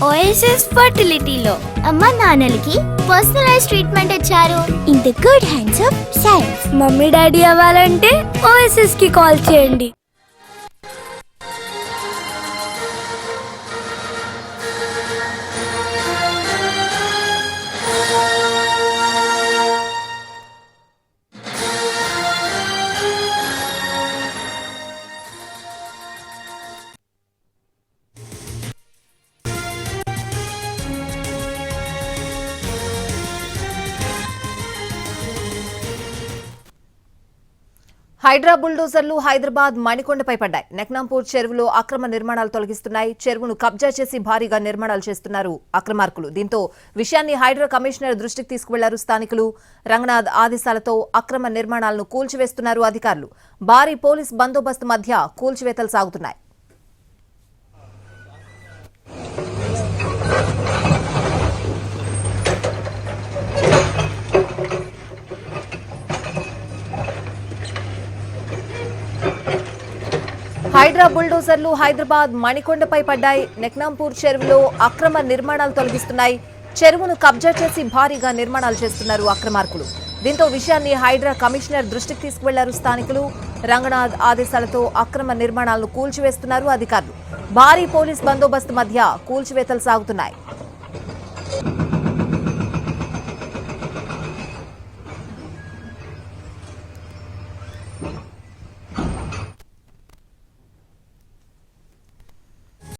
OSS ఫర్టిలిటీలో అమ్మ నాన్నలకి personalise treatment ఇచ్చారు in the good hands of science. Mummy daddy అవ్వాలంటే OSS కి కాల్ చేయండి. హైడ్రా బుల్డోజర్లు హైదరాబాద్ మణికొండపై పడ్డాయి. నెక్నాంపూర్ చెరువులో అక్రమ నిర్మాణాలు తొలగిస్తున్నాయి. చెరువును కబ్జా చేసి భారీగా నిర్మాణాలు చేస్తున్నారు అక్రమార్కులు. దీంతో విషయాన్ని హైడ్రా కమిషనర్ దృష్టికి తీసుకువెళ్లారు స్థానికులు. రంగనాథ్ ఆదేశాలతో అక్రమ నిర్మాణాలను కూల్చివేస్తున్నారు అధికారులు. భారీ పోలీస్ బందోబస్తు మధ్య కూల్చివేతలు సాగుతున్నాయి. హైడ్రా బుల్డోజర్లు హైదరాబాద్ మణికొండపై పడ్డాయి. నెక్నాంపూర్ చెరువులో అక్రమ నిర్మాణాలు తొలగిస్తున్నాయి. చెరువును కబ్జా చేసి భారీగా నిర్మాణాలు చేస్తున్నారు అక్రమార్కులు. దీంతో విషయాన్ని హైడ్రా కమిషనర్ దృష్టికి తీసుకువెళ్లారు స్థానికులు. రంగనాథ్ ఆదేశాలతో అక్రమ నిర్మాణాలను కూల్చివేస్తున్నారు అధికారులు. భారీ పోలీస్ బందోబస్తు మధ్య కూల్చివేతలు సాగుతున్నాయి.